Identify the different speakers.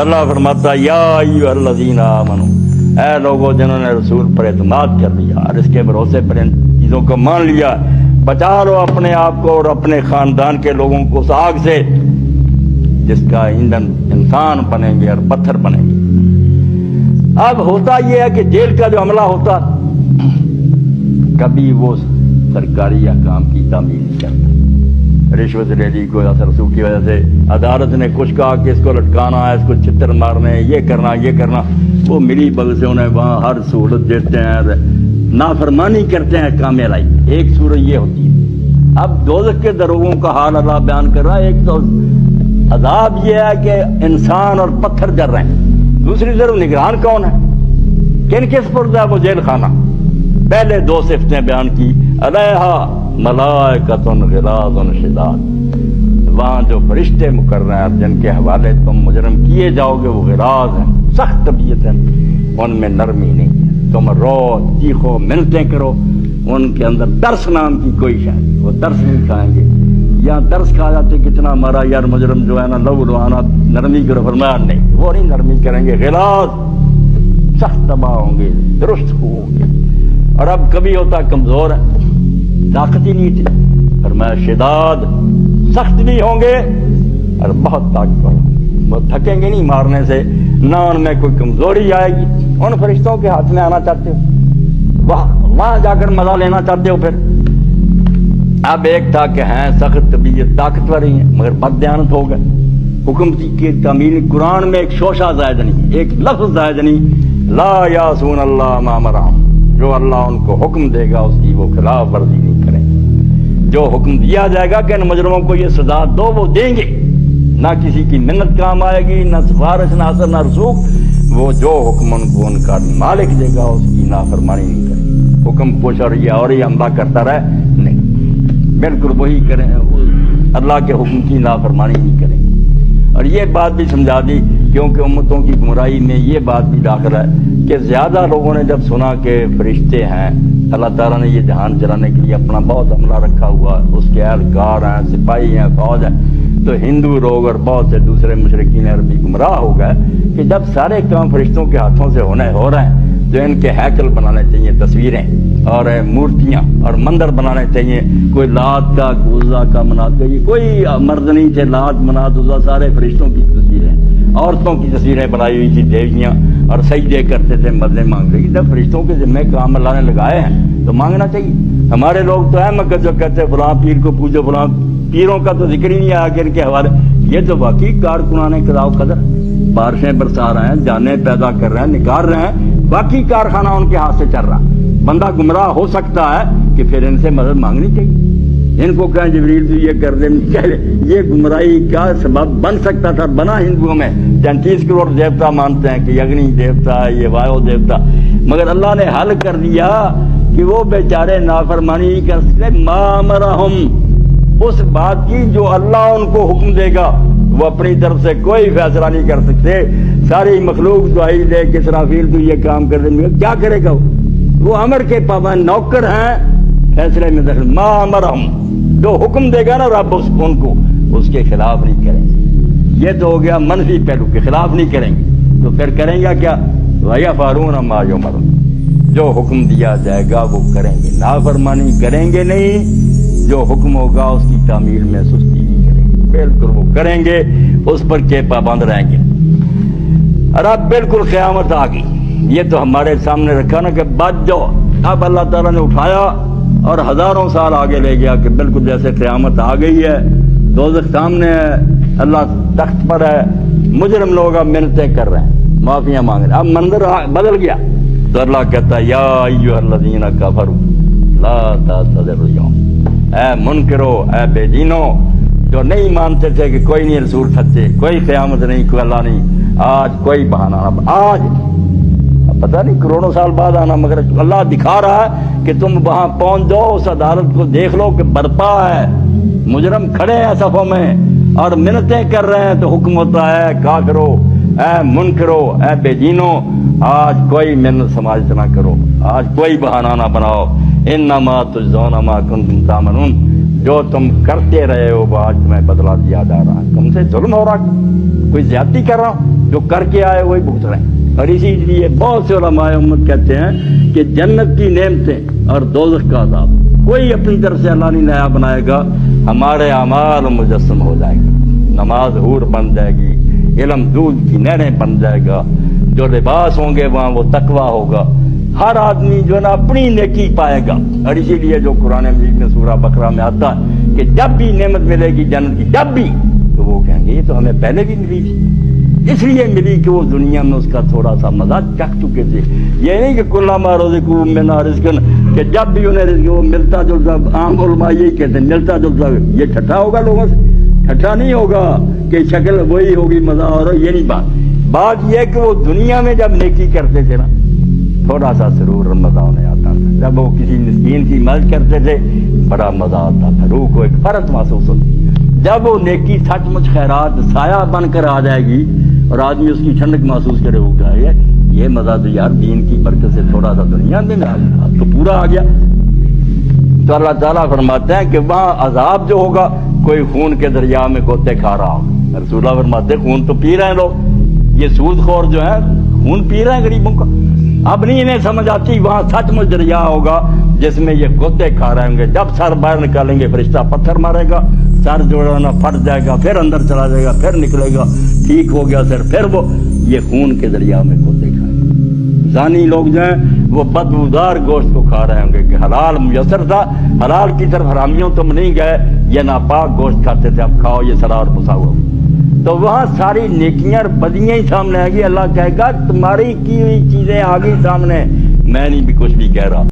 Speaker 1: اللہ فرماتا یا ایھا الذین آمنو، اے لوگوں جنہوں نے رسول پر اعتماد کر لیا اور اس کے بھروسے پر ان چیزوں کو مان لیا، بچا لو اپنے آپ کو اور اپنے خاندان کے لوگوں کو اس آگ سے جس کا ایندھن انسان بنیں گے اور پتھر بنیں گے۔ اب ہوتا یہ ہے کہ جیل کا جو عملہ ہوتا کبھی وہ سرکاری احکام کی تعمیل نہیں کرتا، رشوت لے لی کوئی اثر رسوخ کی وجہ سے، عدالت نے کچھ کہا کہ اس کو لٹکانا ہے، اس کو چھتر مارنے، یہ کرنا، وہ ملی بغل سے انہیں وہاں ہر سہولت دیتے ہیں، نافرمانی کرتے ہیں کام الہی۔ ایک صورت یہ ہوتی ہے۔ اب دوزخ کے دروگوں کا حال اللہ بیان کر رہا ہے۔ ایک تو عذاب یہ ہے کہ انسان اور پتھر جل رہے ہیں، دوسری طرف نگران کون ہے، کن کس پر ہے وہ جیل خانہ۔ پہلے دو صفتیں بیان کی، علیہا ملائکۃ غلاظ شداد، وہاں جو فرشتے مقرر ہیں جن کے حوالے تم مجرم کیے جاؤ گے وہ غلاظ ہیں، سخت طبیعت ہیں، ان میں نرمی نہیں ہے۔ تم رو چیخو منتیں کرو، ان کے اندر ترس نام کی کوئی شاید وہ ترس نہیں کھائیں گے۔ یہاں ترس کھا جاتے کتنا ہمارا یار مجرم جو ہے نا لو لوانا نرمی کرو، فرمایا نہیں، وہ نہیں نرمی کریں گے، غلاظ سخت تباہ ہوں گے، درست ہوں گے۔ اور اب کبھی ہوتا کمزور ہے، طاقت ہی نہیں تھی، فرمایا شداد سخت بھی ہوں گے اور بہت طاقتور ہوں گے، وہ تھکیں گے نہیں مارنے سے، نہ ان میں کوئی کمزوری آئے گی۔ ان فرشتوں کے ہاتھ میں آنا چاہتے ہو، وہاں جا کر مزہ لینا چاہتے ہو پھر۔ اب ایک تھا کہ ہیں سخت طبیعت طاقتور ہی ہیں مگر بددیانت ہو گئے، حکم کی تعمیل قرآن میں ایک شوشہ زائد نہیں، ایک لفظ زائد نہیں، لا یعصون اللہ ما امرہم، جو اللہ ان کو حکم دے گا اس کی وہ خلاف ورزی نہیں کریں گے۔ جو حکم دیا جائے گا کہ ان مجرموں کو یہ سزا دو وہ دیں گے، نہ کسی کی منت کام آئے گی، نہ سفارش، نہ اثر، نہ رسوخ، وہ جو حکم ان کو ان کا مالک دے گا اس کی نافرمانی نہیں کریں گے۔ حکم پوچھ اور یہ عمدہ کرتا رہے نہیں، بالکل وہی کریں، اللہ کے حکم کی نافرمانی نہیں کریں گے۔ اور یہ بات بھی سمجھا دی کیونکہ امتوں کی گمراہی میں یہ بات بھی داخل ہے کہ زیادہ لوگوں نے جب سنا کہ فرشتے ہیں، اللہ تعالیٰ نے یہ جہان چلانے کے لیے اپنا بہت عملہ رکھا ہوا، اس کے اہلکار ہیں، سپاہی ہیں، فوج ہے، تو ہندو لوگ اور بہت سے دوسرے مشرکین عربی گمراہ ہو گئے کہ جب سارے کام فرشتوں کے ہاتھوں سے ہو رہے ہیں تو ان کے ہیکل بنانے چاہیے، تصویریں اور مورتیاں اور مندر بنانے چاہیے، کوئی لات کا عزا کا منات کا، یہ کوئی مرد نہیں تھے، لات منات عزا سارے فرشتوں کی تصویریں، عورتوں کی تصویریں بنائی ہوئی تھی دیویاں، اور سجدے کرتے تھے، مددیں مانگ رہی۔ جب فرشتوں کے ذمہ کام اللہ نے لگائے ہیں تو مانگنا چاہیے۔ ہمارے لوگ تو ہے مگر جو کہتے ہیں فلاں پیر کو پوجو، فلاں پیروں کا تو ذکر ہی نہیں آیا کہ ان کے حوالے، یہ تو واقعی کارکنان قضاء و قدر، بارشیں برسا رہے ہیں، جانیں پیدا کر رہے ہیں، نکال رہے ہیں، باقی کارخانہ ان کے ہاتھ سے چل رہا۔ بندہ گمراہ ہو سکتا ہے کہ پھر ان سے مدد مانگنی چاہیے، ان کو کہیں جبریل تو یہ کر دیں، یہ گمراہی کا سبب بن سکتا تھا، بنا ہندوؤں میں 33 کروڑ دیوتا مانتے ہیں کہ یگنی دیوتا ہے، یہ وایو دیوتا، مگر اللہ نے حل کر دیا کہ وہ بیچارے نافرمانی کر سکتے، ما امرہم، اس بات کی جو اللہ ان کو حکم دے گا وہ اپنی طرف سے کوئی فیصلہ نہیں کر سکتے۔ ساری مخلوق دعائی دے کہ اسرافیل تو یہ کام کر دیں، کیا کرے گا وہ امر کے پابند نوکر ہیں، فیصلے میں دخل، ما امرہم، جو حکم دے گا نا رب ان کو اس کے خلاف نہیں کریں گے۔ یہ تو ہو گیا منفی پہلو، کے خلاف نہیں کریں گے، تو پھر کریں گا کیا، وَيَفْعَلُونَ مَا يُؤْمَرُونَ، جو حکم دیا جائے گا وہ کریں گے، نافرمانی کریں گے نہیں، جو حکم ہوگا اس کی تعمیل میں سستی نہیں کریں گے، بالکل وہ کریں گے، اس پر کے پابند رہیں گے۔ اور اب بالکل قیامت آ گئی، یہ تو ہمارے سامنے رکھا نا کہ بچ جاؤ، اب اللہ تعالیٰ نے اٹھایا اور ہزاروں سال آگے لے گیا کہ بالکل جیسے قیامت آ گئی ہے، دوزخ سامنے ہے، اللہ تخت پر ہے، مجرم لوگ اب منتیں کر رہے ہیں، معافیاں مانگ رہے ہیں، اب منظر بدل گیا تو اللہ کہتا ہے یا ایھا الذین کفروا لا تعتذروا اليوم، اے منکرو، اے بے دینو جو نہیں مانتے تھے کہ کوئی نہیں رسول سچے، کوئی قیامت نہیں، کوئی اللہ نہیں، آج کوئی بہانہ نہ، آج پتہ نہیں کروڑوں سال بعد آنا، مگر اللہ دکھا رہا ہے کہ تم وہاں پہنچ جاؤ، اس عدالت کو دیکھ لو کہ برپا ہے، مجرم کھڑے ہیں صفوں میں اور منتیں کر رہے ہیں، تو حکم ہوتا ہے کافرو، اے منکرو، اے بے دینو، آج کوئی منت سماجت نہ کرو، آج کوئی بہانہ نہ بناؤ، انما تجزون ما کنتم تعملون، جو تم کرتے رہے ہو وہ آج تمہیں بدلہ دیا جا رہا ہے، تم سے ظلم ہو رہا کوئی زیادتی کر رہا ہوں؟ جو کر کے آئے وہی بھگت رہے ہیں۔ اور اسی لیے بہت سے علماء امت کہتے ہیں کہ جنت کی نعمتیں اور دوزخ کا عذاب کوئی اپنی طرف سے اللہ نہیں نیا بنائے گا، ہمارے اعمال مجسم ہو جائیں گے، نماز حور بن جائے گی، علم دودھ کی نہریں بن جائے گا، جو لباس ہوں گے وہاں وہ تقویٰ ہوگا، ہر آدمی جو ہے نا اپنی نیکی پائے گا۔ اور اسی لیے جو قرآن مجید میں سورہ بقرہ میں آتا ہے کہ جب بھی نعمت ملے گی جنت کی، جب بھی، تو وہ کہیں گے یہ تو ہمیں پہلے بھی ملی تھی، اس لیے ملی کہ وہ دنیا میں اس کا تھوڑا سا مزہ چکھ چکے تھے۔ یہ نہیں کہ کلما رزقوا منا رزقا، کہ جب بھی انہیں رزق وہ ملتا جلتا، عام علماء یہی کہتے ہیں ملتا جلتا، یہ ٹھٹھا ہوگا لوگوں سے؟ ٹھٹھا نہیں ہوگا کہ شکل وہی ہوگی، مزہ اور یہ نہیں بات یہ ہے کہ وہ دنیا میں جب نیکی کرتے تھے نا تھوڑا سا سرور مزہ انہیں آتا تھا، جب وہ کسی مسکین کی مدد کرتے تھے بڑا مزہ آتا تھا، روح کو ایک فرحت محسوس ہوتی۔ جب وہ نیکی سچ مچ خیرات سایہ بن کر آ جائے گی اور آدمی اس کی ٹھنڈک محسوس کرے، وہ کہے یہ مزہ تو یار دین کی برکت سے تھوڑا سا دنیا میں آ گیا، تو پورا آ گیا۔ تو اللہ تعالیٰ فرماتے ہیں کہ وہاں عذاب جو ہوگا کوئی خون کے دریا میں گوتے کھا رہا ہوگا۔ رسول اللہ فرماتے ہیں خون تو پی رہے ہیں لوگ، یہ سود خور جو ہے خون پی رہے ہیں غریبوں کا، اب نہیں انہیں سمجھ آتی وہاں سچ مچ دریا ہوگا جس میں یہ گوتے کھا رہے ہوں گے۔ جب سر باہر نکالیں گے فرشتہ پتھر مارے گا، سر جو ہے نا پھٹ جائے گا، پھر اندر چلا جائے گا، پھر نکلے گا، ٹھیک ہو گیا سر، پھر وہ یہ خون کے دریا میں گوتے کھائیں گے۔ زانی لوگ جو ہیں وہ بدبودار گوشت کو کھا رہے ہوں گے کہ حلال میسر تھا، حلال کی طرف حرامیوں تم نہیں گئے، یہ ناپاک گوشت کھاتے تھے، اب کھاؤ یہ سڑا اور پسا ہوا۔ تو وہاں ساری نیکیاں اور بدیاں ہی سامنے آئے گی، اللہ کہے گا تمہاری کی ہوئی چیزیں آ گئی سامنے، میں نہیں بھی کچھ بھی کہہ رہا۔